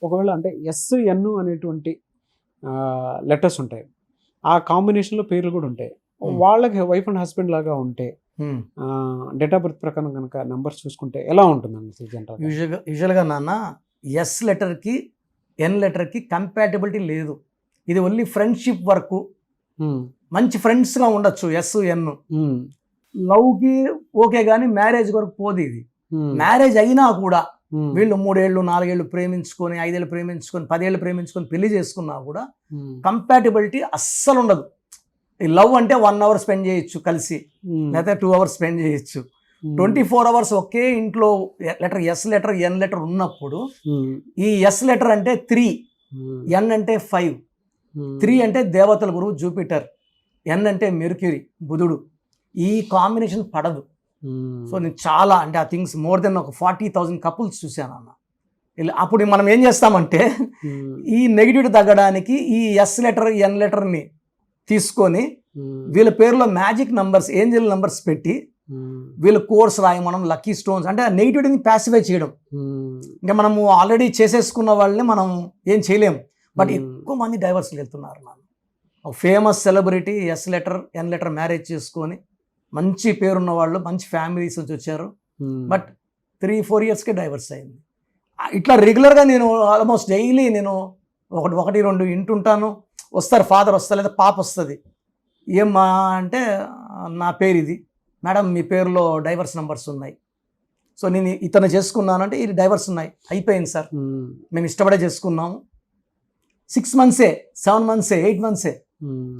ఒకవేళ అంటే ఎన్ అనేటువంటి లెటర్స్ ఉంటాయి, ఆ కాంబినేషన్లో పేర్లు కూడా ఉంటాయి. వాళ్ళకి వైఫ్ అండ్ హస్బెండ్ లాగా ఉంటే డేట్ ఆఫ్ బర్త్ ప్రకారం కనుక నెంబర్స్ చూసుకుంటే ఎలా ఉంటుందండి జనరల్? యూజువల్గా నాన్న ఎస్ లెటర్కి ఎన్ లెటర్కి కంపాటబిలిటీ లేదు. ఇది ఓన్లీ ఫ్రెండ్షిప్ వరకు, మంచి ఫ్రెండ్స్గా ఉండొచ్చు ఎస్ ఎన్. లవ్కి ఓకే కానీ మ్యారేజ్ వరకు పోదు ఇది. మ్యారేజ్ అయినా కూడా వీళ్ళు 3 ఏళ్ళు 4 ఏళ్ళు ప్రేమించుకొని 5 ఏళ్ళు ప్రేమించుకొని 10 ఏళ్ళు ప్రేమించుకొని పెళ్లి చేసుకున్నా కూడా కంపాటబిలిటీ అస్సలు ఉండదు. ఈ లవ్ అంటే 1 అవర్ స్పెండ్ చేయొచ్చు కలిసి, లేదా 2 అవర్స్ స్పెండ్ చేయొచ్చు. 24 అవర్స్ ఒకే ఇంట్లో letter S letter N letter ఉన్నప్పుడు ఈ ఎస్ లెటర్ అంటే 3, ఎన్ అంటే 5. 3 అంటే దేవతల గురువు జూపిటర్, ఎన్ అంటే మెర్క్యూరీ బుధుడు. ఈ కాంబినేషన్ పడదు. సో నేను చాలా అంటే ఆ థింగ్స్ మోర్ దెన్ ఒక 40,000 కపుల్స్ చూశాను అన్న. అప్పుడు మనం ఏం చేస్తామంటే ఈ నెగిటివిటీ తగ్గడానికి ఈ ఎస్ లెటర్ ఎన్ లెటర్ని తీసుకొని వీళ్ళ పేరులో మ్యాజిక్ నంబర్స్, ఏంజల్ నంబర్స్ పెట్టి వీళ్ళ కోర్స్ రాయమనం, లక్కీ స్టోన్స్, అంటే నెగిటివిటీని ప్యాసిఫై చేయడం. ఇంకా మనము ఆల్రెడీ చేసేసుకున్న వాళ్ళని మనం ఏం చేయలేము. బట్ ఎక్కువ మంది డైవర్స్లు వెళ్తున్నారు. ఒక famous celebrity S letter N letter marriage చేసుకొని మంచి పేరున్న వాళ్ళు, మంచి ఫ్యామిలీస్ నుంచి వచ్చారు. బట్ 3-4 ఇయర్స్కే డైవర్స్ అయింది. ఇట్లా రెగ్యులర్గా నేను ఆల్మోస్ట్ డైలీ నేను 1-2 వింటుంటాను. వస్తారు, ఫాదర్ వస్తారు లేదా పాప వస్తుంది. ఏమ్మా అంటే నా పేరు ఇది మేడం, మీ పేరులో డైవర్స్ నెంబర్స్ ఉన్నాయి. సో నేను ఇతను చేసుకున్నానంటే ఇది డైవర్స్ ఉన్నాయి, అయిపోయింది సార్, మేము ఇష్టపడే చేసుకున్నాము. 6 మంత్సే 7 మంత్సే 8 మంత్సే.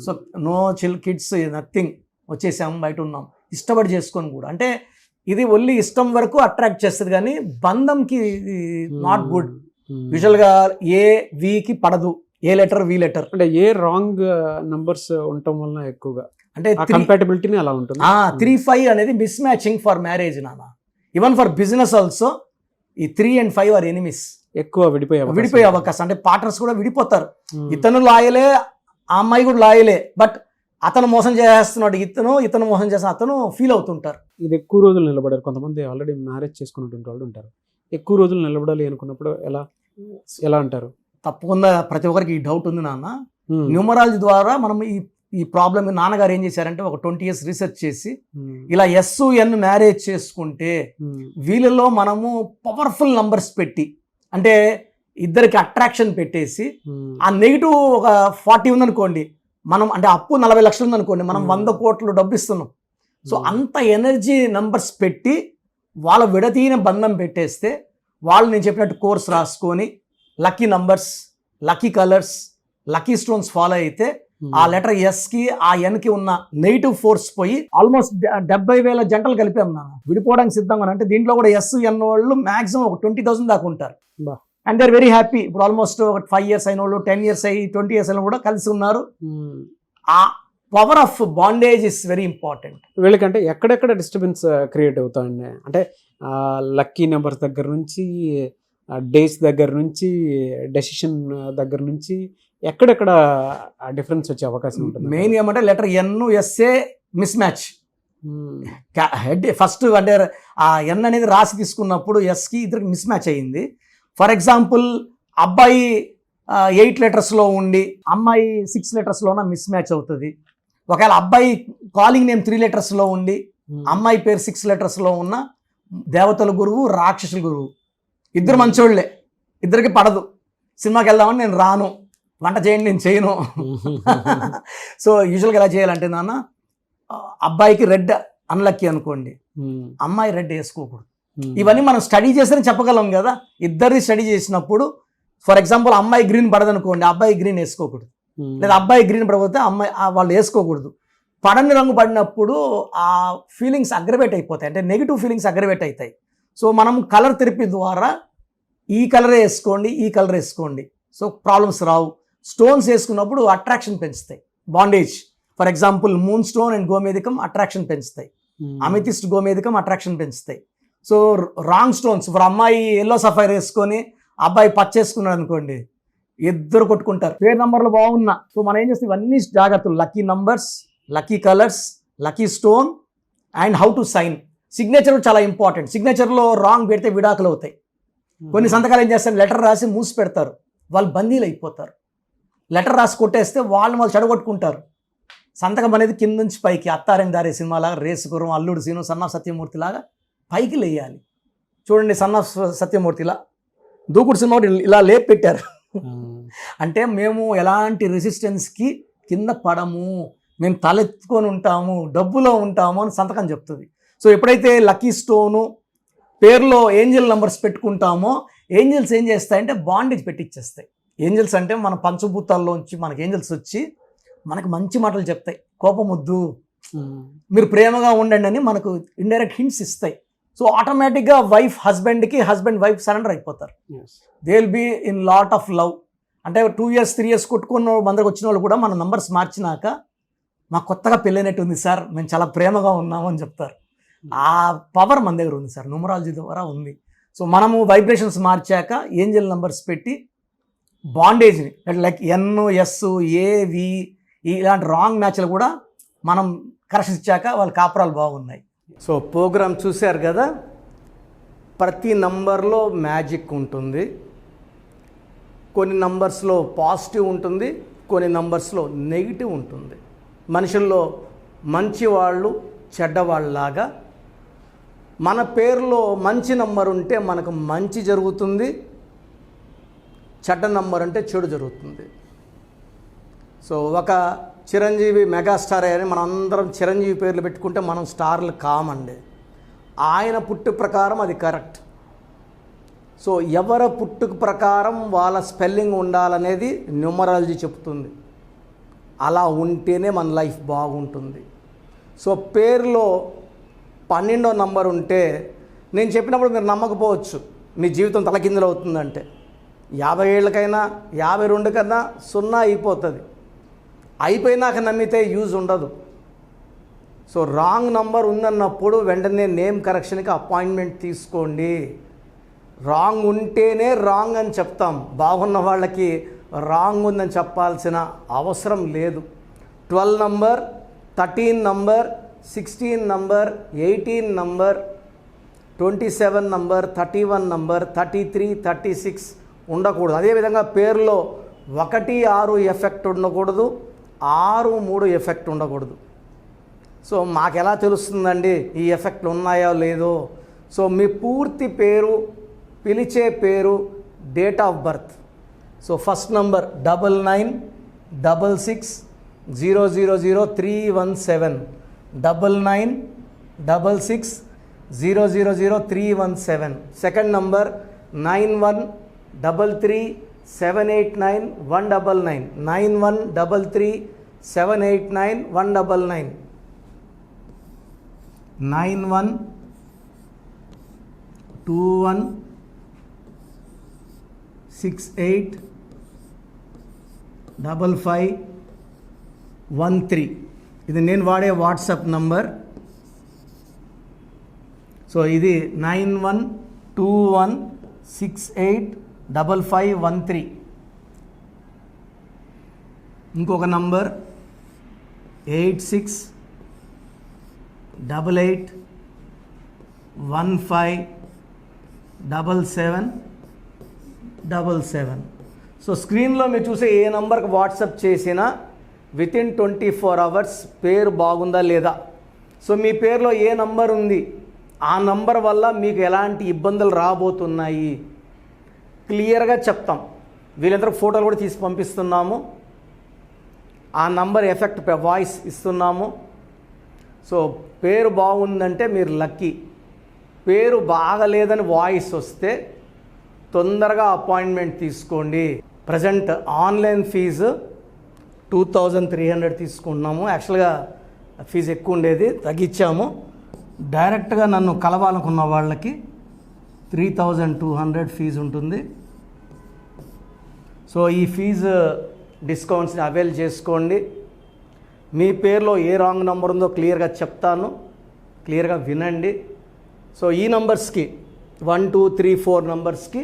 సో నో కిడ్స్ నథింగ్, వచ్చేసాము, బయట ఉన్నాం, ఇష్టపడి చేసుకొని కూడా. అంటే ఇది ఓన్లీ ఇష్టం వరకు అట్రాక్ట్ చేస్తుంది కానీ బంధంకి నాట్ గుడ్. యూజువల్గా ఏ వికి పడదు, ఏ లెటర్ వి లెటర్. అంటే ఏ రాంగ్ నంబర్స్ ఉండటం వల్ల ఎక్కువగా అంటే కంపాటబిలిటీని అలా ఉంటుంది. 3-5 అనేది మిస్ మ్యాచింగ్ ఫర్ మ్యారేజ్ నాన్న. ఈవెన్ ఫర్ బిజినెస్ ఆల్సో ఈ 3 and 5 ఆర్ ఎనిమిస్. ఎక్కువ విడిపోయే అవకాశం, అంటే పార్ట్నర్స్ కూడా విడిపోతారు. ఇతను లాయలే, ఆ అమ్మాయి కూడా లాయలే, బట్ అతను మోసం చేస్తున్నాడు, ఇతను మోసం చేసిన అతను ఫీల్ అవుతుంటారు. ఇది ఎక్కువ రోజులు నిలబడారు. కొంతమంది ఆల్రెడీ మ్యారేజ్ చేసుకున్నటువంటి వాళ్ళు ఉంటారు. ఎక్కువ రోజులు నిలబడాలి అనుకున్నప్పుడు ఎలా అంటారు? తప్పకుండా ప్రతి ఒక్కరికి ఈ డౌట్ ఉంది నాన్న. న్యూమరాలజీ ద్వారా మనం ఈ ప్రాబ్లమ్, నాన్నగారు ఏం చేశారంటే ఒక 20 years రీసెర్చ్ చేసి ఇలా ఎస్ ఎన్ మ్యారేజ్ చేసుకుంటే వీళ్ళలో మనము పవర్ఫుల్ నంబర్స్ పెట్టి, అంటే ఇద్దరికి అట్రాక్షన్ పెట్టేసి, ఆ నెగిటివ్ ఒక 40 ఉందనుకోండి, మనం అంటే అప్పు 40 లక్షలు ఉందనుకోండి, మనం 100 కోట్లు డబ్బు ఇస్తున్నాం. సో అంత ఎనర్జీ నంబర్స్ పెట్టి వాళ్ళ విడతీయన బంధం పెట్టేస్తే వాళ్ళు నేను చెప్పినట్టు కోర్స్ రాసుకొని lucky numbers, lucky colours, lucky stones follow అయితే ఆ లెటర్ ఎస్కి ఆ ఎన్కి ఉన్న నెగిటివ్ ఫోర్స్ పోయి ఆల్మోస్ట్ 70,000 జంటలు కలిపాం నాన్న విడిపోవడానికి సిద్ధంగా. అంటే దీంట్లో కూడా ఎస్ ఎన్ వాళ్ళు మాక్సిమం ఒక 20,000 దాకా ఉంటారు. And they are very happy. ఇప్పుడు ఆల్మోస్ట్ ఒక 5 years అయిన వాళ్ళు, 10 years అయ్యి 20 years అయిన కూడా కలిసి ఉన్నారు. ఆ power of bondage is very important. వీళ్ళకంటే ఎక్కడెక్కడ డిస్టర్బెన్స్ క్రియేట్ అవుతాయండి? అంటే లక్కీ నెంబర్స్ దగ్గర నుంచి, డేస్ దగ్గర నుంచి, డెసిషన్ దగ్గర నుంచి ఎక్కడెక్కడ డిఫరెన్స్ వచ్చే అవకాశం ఉంటుంది? మెయిన్ ఏమంటే letter N S a mismatch. Head first అంటే ఆ ఎన్ అనేది రాసి తీసుకున్నప్పుడు ఎస్కి ఇద్దరికి మిస్ మ్యాచ్ అయ్యింది. ఫర్ ఎగ్జాంపుల్ అబ్బాయి 8 letersలో ఉండి అమ్మాయి 6 letersలోన మిస్ మ్యాచ్ అవుతుంది. ఒకవేళ అబ్బాయి కాలింగ్ నేమ్ 3 letersలో ఉండి అమ్మాయి పేరు 6 letersలో ఉన్న దేవతల గురువు, రాక్షసుల గురువు, ఇద్దరు మంచోళ్లే, ఇద్దరికి పడదు. సినిమాకి వెళ్దామని నేను రాను, వంట చేయండి నేను చేయను. సో యూజువల్గా ఎలా చేయాలంటే నాన్న, అబ్బాయికి రెడ్ అన్లక్కీ అనుకోండి, అమ్మాయి రెడ్ వేసుకోకూడదు. ఇవన్నీ మనం స్టడీ చేస్తేనే చెప్పగలం కదా. ఇద్దరిది స్టడీ చేసినప్పుడు ఫర్ ఎగ్జాంపుల్ అమ్మాయి గ్రీన్ పడదనుకోండి, అబ్బాయి గ్రీన్ వేసుకోకూడదు. లేదా అబ్బాయి గ్రీన్ పడకపోతే అమ్మాయి వాళ్ళు వేసుకోకూడదు. పడని రంగు పడినప్పుడు ఆ ఫీలింగ్స్ అగ్రవేట్ అయిపోతాయి, అంటే నెగిటివ్ ఫీలింగ్స్ అగ్రవేట్ అవుతాయి. సో మనం కలర్ థెరపీ ద్వారా ఈ కలరే వేసుకోండి, ఈ కలర్ వేసుకోండి, సో ప్రాబ్లమ్స్ రావు. స్టోన్స్ వేసుకున్నప్పుడు అట్రాక్షన్ పెంచుతాయి, bondage. For example moon stone and గోమేధికం అట్రాక్షన్ పెంచుతాయి, అమితిస్ట్ గోమేధికం అట్రాక్షన్ పెంచుతాయి. సో రాంగ్ స్టోన్స్, ఇప్పుడు అమ్మాయి ఎల్లో సఫైర్ వేసుకొని అబ్బాయి పచ్చేసుకున్నాడు అనుకోండి, ఇద్దరు కొట్టుకుంటారు. పేరు నంబర్లు బాగున్నా. సో మనం ఏం చేస్తాం, ఇవన్నీ జాగ్రత్తలు, lucky numbers, lucky colours, lucky stone and how to sign. Signature చాలా ఇంపార్టెంట్. సిగ్నేచర్లో రాంగ్ పెడితే విడాకులు అవుతాయి. కొన్ని సంతకాలు ఏం చేస్తారు, లెటర్ రాసి మూసి పెడతారు, వాళ్ళు బందీలు అయిపోతారు. లెటర్ రాసి కొట్టేస్తే వాళ్ళు చెడగొట్టుకుంటారు. సంతకం అనేది కింద నుంచి పైకి, అత్తారెం దారే సినిమాలాగా, రేసు గుర్రం, అల్లుడు సీను, సన్ ఆఫ్ సత్యమూర్తి లాగా పైకి లేయాలి. చూడండి, సన్ ఆఫ్ సత్యమూర్తిలా దూకుడు సినిమా ఇలా లేపి పెట్టారు. అంటే మేము ఎలాంటి రెసిస్టెన్స్కి కింద పడము, మేము తలెత్తుకొని ఉంటాము, డబ్బులో ఉంటాము అని సంతకం చెప్తుంది. సో ఎప్పుడైతే లక్కీ స్టోను పేరులో ఏంజల్ నంబర్స్ పెట్టుకుంటామో, ఏంజల్స్ ఏం చేస్తాయంటే బాండేజ్ పెట్టిచ్చేస్తాయి. ఏంజల్స్ అంటే మన పంచభూతాల్లోంచి మనకి ఏంజల్స్ వచ్చి మనకు మంచి మాటలు చెప్తాయి. కోపమొద్దు, మీరు ప్రేమగా ఉండండి అని మనకు ఇండైరెక్ట్ హింట్స్ ఇస్తాయి. సో ఆటోమేటిక్గా హస్బెండ్కి, హస్బెండ్ వైఫ్ సరెండర్ అయిపోతారు. They will be in lot of love. అంటే 2 years 3 years కొట్టుకున్న మందరికి వచ్చిన వాళ్ళు కూడా మన నంబర్స్ మార్చినాక మాకు కొత్తగా పెళ్ళైనట్టు ఉంది సార్, మేము చాలా ప్రేమగా ఉన్నాము అని చెప్తారు. ఆ పవర్ మన దగ్గర ఉంది సార్, న్యూమరాలజీ ద్వారా ఉంది. సో మనము వైబ్రేషన్స్ మార్చాక ఏంజల్ నంబర్స్ పెట్టి బాండేజ్ని లైక్ ఎన్, ఎస్, ఏ, వి ఇలాంటి రాంగ్ మ్యాచ్లు కూడా మనం కరెక్షన్ ఇచ్చాక వాళ్ళ కాపురాలు బాగున్నాయి. సో ప్రోగ్రామ్ చూశారు కదా, ప్రతి నంబర్లో మ్యాజిక్ ఉంటుంది. కొన్ని నంబర్స్లో పాజిటివ్ ఉంటుంది, కొన్ని నంబర్స్లో నెగిటివ్ ఉంటుంది. మనుషుల్లో మంచివాళ్ళు చెడ్డవాళ్ళలాగా మన పేరులో మంచి నంబర్ ఉంటే మనకు మంచి జరుగుతుంది, చెడ్డ నంబర్ అంటే చెడు జరుగుతుంది. సో ఒక చిరంజీవి మెగాస్టార్ అని మనం అందరం చిరంజీవి పేర్లు పెట్టుకుంటే మనం స్టార్లు కామండి. ఆయన పుట్టు ప్రకారం అది కరెక్ట్. సో ఎవరి పుట్టుక ప్రకారం వాళ్ళ స్పెల్లింగ్ ఉండాలనేది న్యూమరాలజీ చెప్తుంది. అలా ఉంటేనే మన లైఫ్ బాగుంటుంది. సో పేరులో 12వ నంబర్ ఉంటే నేను చెప్పినప్పుడు మీరు నమ్మకపోవచ్చు, మీ జీవితం తలకిందులు అవుతుందంటే 50 ఏళ్ళకైనా 52 కన్నా 0 అయిపోతుంది. అయిపోయినాక నమ్మితే యూజ్ ఉండదు. సో రాంగ్ నంబర్ ఉందన్నప్పుడు వెంటనే నేమ్ కరెక్షన్కి అపాయింట్మెంట్ తీసుకోండి. రాంగ్ ఉంటేనే రాంగ్ అని చెప్తాం, బాగున్న వాళ్ళకి రాంగ్ ఉందని చెప్పాల్సిన అవసరం లేదు. 12 number, 13 number, 16 number, 18 number, 27 number, 31 number, 33, 36 ఉండకూడదు. అదేవిధంగా పేరులో 1, 6 ఎఫెక్ట్ ఉండకూడదు, 6, 3 ఎఫెక్ట్ ఉండకూడదు. సో మాకు ఎలా తెలుస్తుందండి ఈ ఎఫెక్ట్లు ఉన్నాయో లేదో? సో మీ పూర్తి పేరు, పిలిచే పేరు, date of birth. So first number 9966000317, 9966000317. Second number 9133789199, 9133789199, 9121685513. ఇది నేను వాడే వాట్సాప్ నంబర్. సో ఇది 9121685513. ఇంకొక నంబర్ 8688157777. సో స్క్రీన్లో మీరు చూసే ఏ నంబర్కి వాట్సాప్ చేసినా వితిన్ 24 hours పేరు బాగుందా లేదా, సో మీ పేరులో ఏ నంబర్ ఉంది, ఆ నంబర్ వల్ల మీకు ఎలాంటి ఇబ్బందులు రాబోతున్నాయి క్లియర్గా చెప్తాం. వీళ్ళందరికీ ఫోటోలు కూడా తీసి పంపిస్తున్నాము. ఆ నంబర్ ఎఫెక్ట్ వాయిస్ ఇస్తున్నాము. సో పేరు బాగుందంటే మీరు లక్కీ. పేరు బాగలేదని వాయిస్ వస్తే తొందరగా అపాయింట్మెంట్ తీసుకోండి. ప్రజెంట్ ఆన్లైన్ ఫీజు 2300 తీసుకుంటున్నాము. యాక్చువల్గా ఫీజు ఎక్కువ ఉండేది, తగ్గించాము. డైరెక్ట్గా నన్ను కలవాలనుకున్న వాళ్ళకి 3200 ఫీజు ఉంటుంది. సో ఈ ఫీజు డిస్కౌంట్స్ని అవైల్ చేసుకోండి. మీ పేరులో ఏ రాంగ్ నెంబర్ ఉందో క్లియర్గా చెప్తాను, క్లియర్గా వినండి. సో ఈ నంబర్స్కి 1, 2, 3, 4 నంబర్స్కి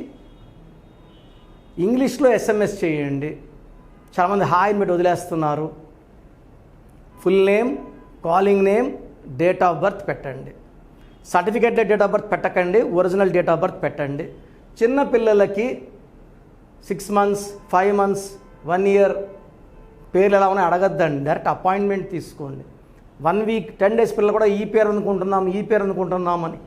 ఇంగ్లీష్లో SMS చేయండి. చాలామంది హాయ్ మీరు వదిలేస్తున్నారు. Full name, calling name, date of birth పెట్టండి. సర్టిఫికేట్ డేట్ ఆఫ్ బర్త్ పెట్టకండి, ఒరిజినల్ డేట్ ఆఫ్ బర్త్ పెట్టండి. చిన్న పిల్లలకి 6 months 5 months 1 year పేర్లు ఎలా ఉన్నాయి అడగద్దండి, డైరెక్ట్ అపాయింట్మెంట్ తీసుకోండి. 1 week 10 days పిల్లలు కూడా ఈ పేరు అనుకుంటున్నామని.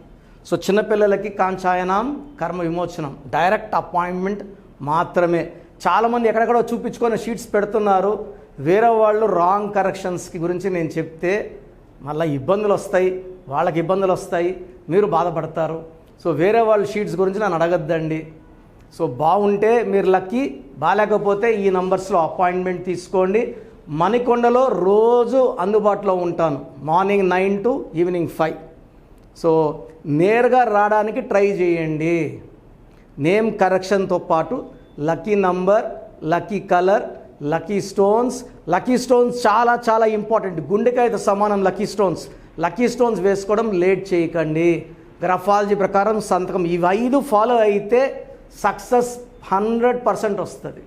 సో చిన్నపిల్లలకి కాంచాయనం కర్మ విమోచనం డైరెక్ట్ అపాయింట్మెంట్ మాత్రమే. చాలామంది ఎక్కడెక్కడో చూపించుకొని షీట్స్ పెడుతున్నారు. వేరే వాళ్ళు రాంగ్ కరెక్షన్స్కి గురించి నేను చెప్తే మళ్ళీ ఇబ్బందులు వస్తాయి, వాళ్ళకి ఇబ్బందులు వస్తాయి, మీరు బాధపడతారు. సో వేరే వాళ్ళ షీట్స్ గురించి నన్ను అడగద్దండి. సో బాగుంటే మీరు లక్కీ, బాగాలేకపోతే ఈ నంబర్స్లో అపాయింట్మెంట్ తీసుకోండి. మణికొండలో రోజు అందుబాటులో ఉంటాను, మార్నింగ్ 9 to ఈవినింగ్ 5. సో నేరుగా రావడానికి ట్రై చేయండి. నేమ్ కరెక్షన్తో పాటు lucky number, lucky colour, lucky stones చాలా చాలా ఇంపార్టెంట్. గుండెకాయతో సమానం లక్కీ స్టోన్స్ వేసుకోవడం లేట్ చేయకండి. గ్రఫాలజీ ప్రకారం సంతకం ఇవి 5 ఫాలో అయితే సక్సెస్ 100% వస్తుంది.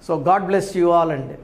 So God bless you all అండి.